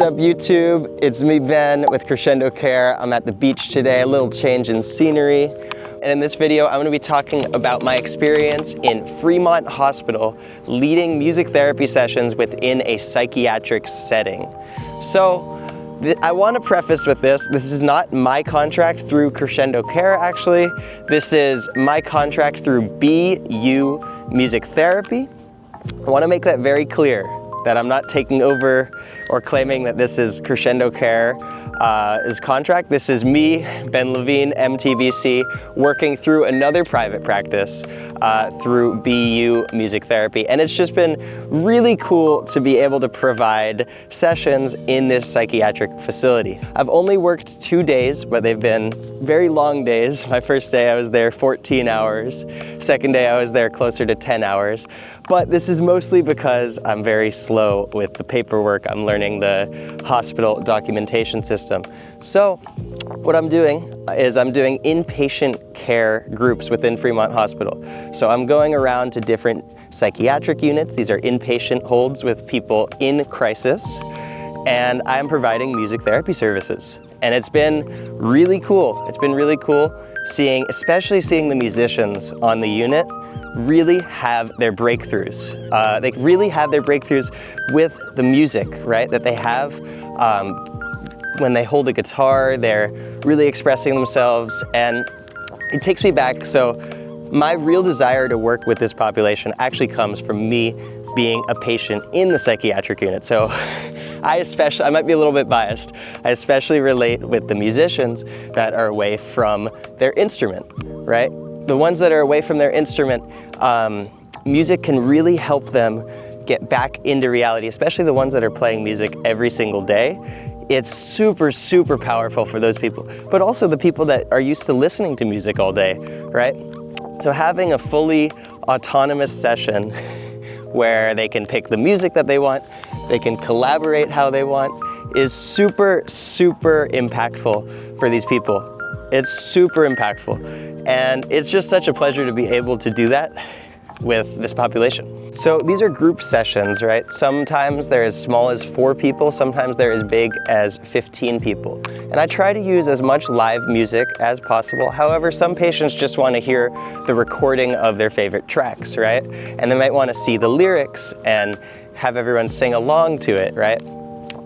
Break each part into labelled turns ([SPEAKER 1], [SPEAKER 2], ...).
[SPEAKER 1] What's up YouTube? It's me, Ben, with Crescendo Care. I'm at the beach today, a little change in scenery. And in this video, I'm gonna be talking about my experience in Fremont Hospital leading music therapy sessions within a psychiatric setting. So, I want to preface with this is not my contract through Crescendo Care actually. This is my contract through BU Music Therapy. I want to make that very clear, that I'm not taking over or claiming that this is Crescendo Care's contract. This is me, Ben Levine, MTBC, working through another private practice through BU Music Therapy. And it's just been really cool to be able to provide sessions in this psychiatric facility. I've only worked 2 days, but they've been very long days. My first day I was there 14 hours. Second day I was there closer to 10 hours. But this is mostly because I'm very slow with the paperwork. I'm learning the hospital documentation system. So what I'm doing is I'm doing inpatient care groups within Fremont Hospital. So I'm going around to different psychiatric units. These are inpatient holds with people in crisis. And I'm providing music therapy services. And it's been really cool. It's been really cool especially seeing the musicians on the unit really have their breakthroughs. They really have their breakthroughs with the music, right, that they have. When they hold a guitar, they're really expressing themselves, and it takes me back. So my real desire to work with this population actually comes from me being a patient in the psychiatric unit. So I might be a little bit biased, I especially relate with the musicians that are away from their instrument, right? The ones that are away from their instrument, music can really help them get back into reality, especially the ones that are playing music every single day. It's super, super powerful for those people, but also the people that are used to listening to music all day, right? So having a fully autonomous session where they can pick the music that they want, they can collaborate how they want, is super, super impactful for these people. It's super impactful. And it's just such a pleasure to be able to do that with this population. So these are group sessions, right? Sometimes they're as small as 4 people, sometimes they're as big as 15 people. And I try to use as much live music as possible. However, some patients just want to hear the recording of their favorite tracks, right? And they might want to see the lyrics and have everyone sing along to it, right?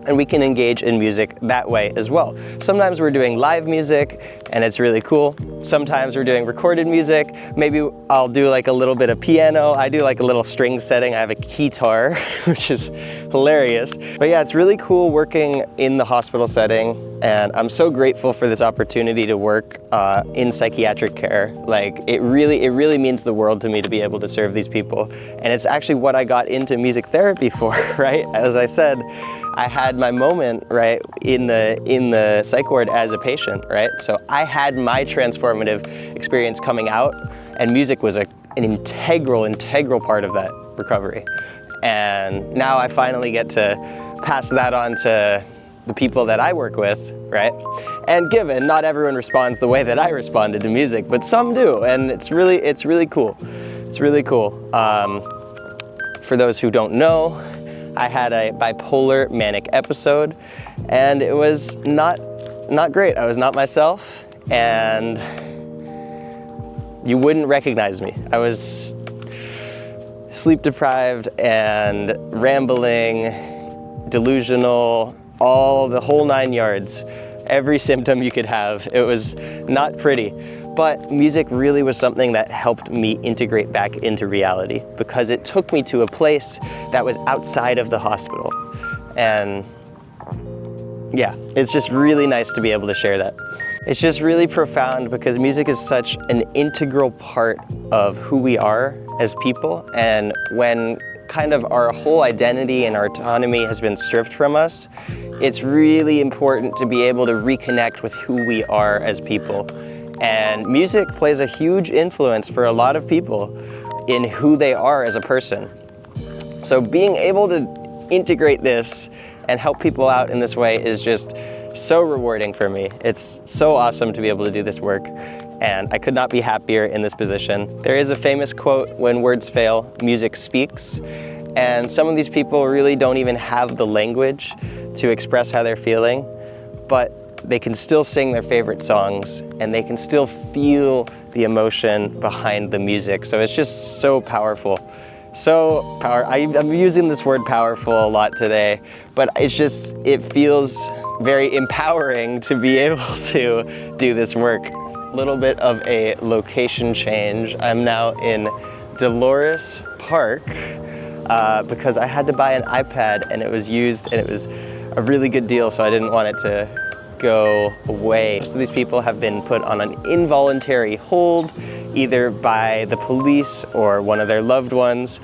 [SPEAKER 1] And we can engage in music that way as well. Sometimes we're doing live music and it's really cool. Sometimes we're doing recorded music. Maybe I'll do like a little bit of piano. I do like a little string setting. I have a guitar, which is hilarious. But yeah, it's really cool working in the hospital setting, and I'm so grateful for this opportunity to work in psychiatric care. Like it really means the world to me to be able to serve these people. And it's actually what I got into music therapy for, right? As I said, I had my moment, right, in the psych ward as a patient, right? So I had my transformative experience coming out, and music was an integral part of that recovery. And now I finally get to pass that on to the people that I work with, right? And given not everyone responds the way that I responded to music, but some do, and it's really cool. It's really cool. For those who don't know, I had a bipolar manic episode, and it was not great. I was not myself, and you wouldn't recognize me. I was sleep deprived and rambling, delusional, the whole 9 yards. Every symptom you could have. It was not pretty. But music really was something that helped me integrate back into reality, because it took me to a place that was outside of the hospital. And yeah, it's just really nice to be able to share that. It's just really profound because music is such an integral part of who we are as people, and when kind of our whole identity and our autonomy has been stripped from us, it's really important to be able to reconnect with who we are as people. And music plays a huge influence for a lot of people in who they are as a person. So being able to integrate this and help people out in this way is just so rewarding for me. It's so awesome to be able to do this work, and I could not be happier in this position. There is a famous quote, "When words fail, music speaks." And some of these people really don't even have the language to express how they're feeling, but they can still sing their favorite songs and they can still feel the emotion behind the music. So it's just so powerful. I'm using this word powerful a lot today, but it feels very empowering to be able to do this work. A little bit of a location change. I'm now in Dolores Park because I had to buy an iPad and it was used and it was a really good deal, so I didn't want it to go away. Most of these people have been put on an involuntary hold, either by the police or one of their loved ones,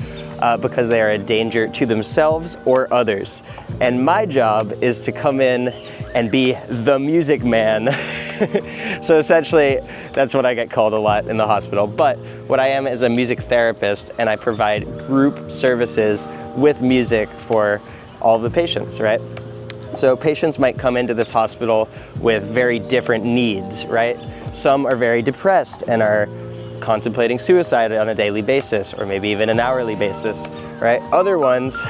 [SPEAKER 1] because they are a danger to themselves or others. And my job is to come in and be the music man. So essentially, that's what I get called a lot in the hospital. But what I am is a music therapist, and I provide group services with music for all the patients, right? So patients might come into this hospital with very different needs, right? Some are very depressed and are contemplating suicide on a daily basis, or maybe even an hourly basis, right? Other ones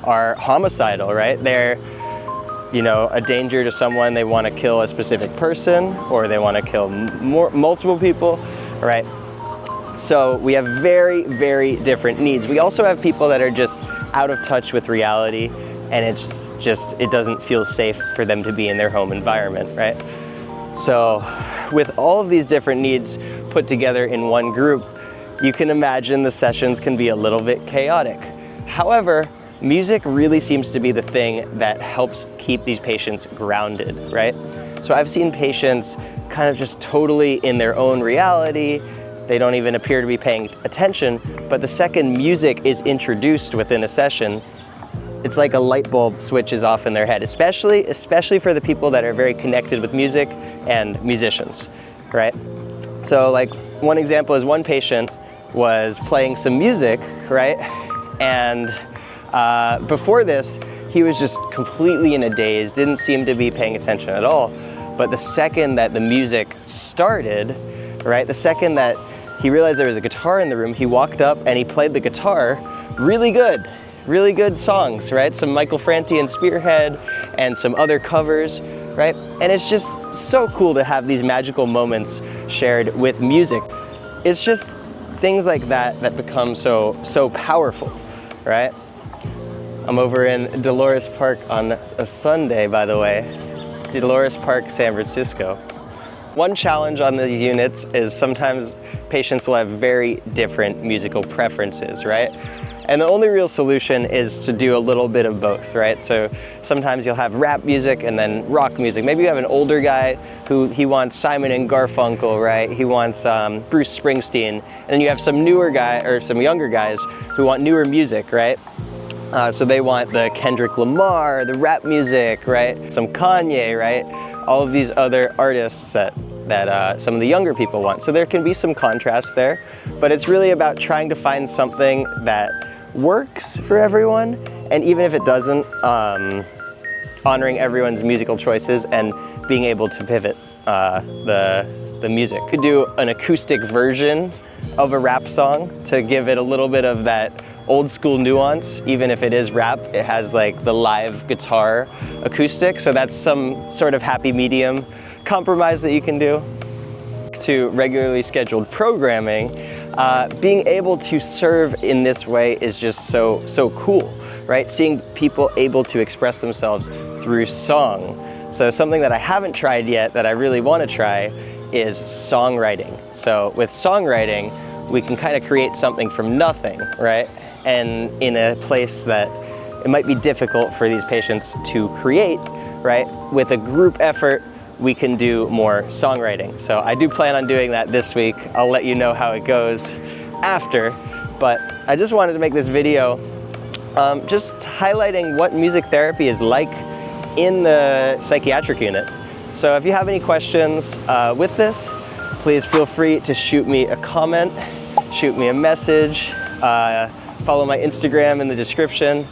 [SPEAKER 1] are homicidal, right? They're, a danger to someone. They want to kill a specific person, or they want to kill multiple people, right? So we have very, very different needs. We also have people that are just out of touch with reality, and it doesn't feel safe for them to be in their home environment, right? So with all of these different needs put together in one group, you can imagine the sessions can be a little bit chaotic. However, music really seems to be the thing that helps keep these patients grounded, right? So I've seen patients kind of just totally in their own reality. They don't even appear to be paying attention, but the second music is introduced within a session, it's like a light bulb switches off in their head, especially for the people that are very connected with music and musicians, right? So like one example is one patient was playing some music, right? And before this, he was just completely in a daze, didn't seem to be paying attention at all. But the second that the music started, right? The second that he realized there was a guitar in the room, he walked up and he played the guitar really good songs, right? Some Michael Franti and Spearhead and some other covers, right? And it's just so cool to have these magical moments shared with music. It's just things like that become so powerful, right? I'm over in Dolores Park on a Sunday, by the way. Dolores Park, San Francisco. One challenge on these units is sometimes patients will have very different musical preferences, right? And the only real solution is to do a little bit of both, right? So sometimes you'll have rap music and then rock music. Maybe you have an older guy who he wants Simon and Garfunkel, right? He wants Bruce Springsteen. And then you have some newer guy or some younger guys who want newer music, right? So they want the Kendrick Lamar, the rap music, right? Some Kanye, right? All of these other artists that some of the younger people want. So there can be some contrast there, but it's really about trying to find something that works for everyone, and even if it doesn't, honoring everyone's musical choices and being able to pivot the music. Could do an acoustic version of a rap song to give it a little bit of that old school nuance. Even if it is rap, it has like the live guitar acoustic, so that's some sort of happy medium compromise that you can do. To regularly scheduled programming, being able to serve in this way is just so cool, right? Seeing people able to express themselves through song. So something that I haven't tried yet that I really want to try is songwriting. So with songwriting, we can kind of create something from nothing, right? And in a place that it might be difficult for these patients to create, right? With a group effort, we can do more songwriting. So I do plan on doing that this week. I'll let you know how it goes after, but I just wanted to make this video just highlighting what music therapy is like in the psychiatric unit. So if you have any questions with this, please feel free to shoot me a comment, shoot me a message, follow my Instagram in the description.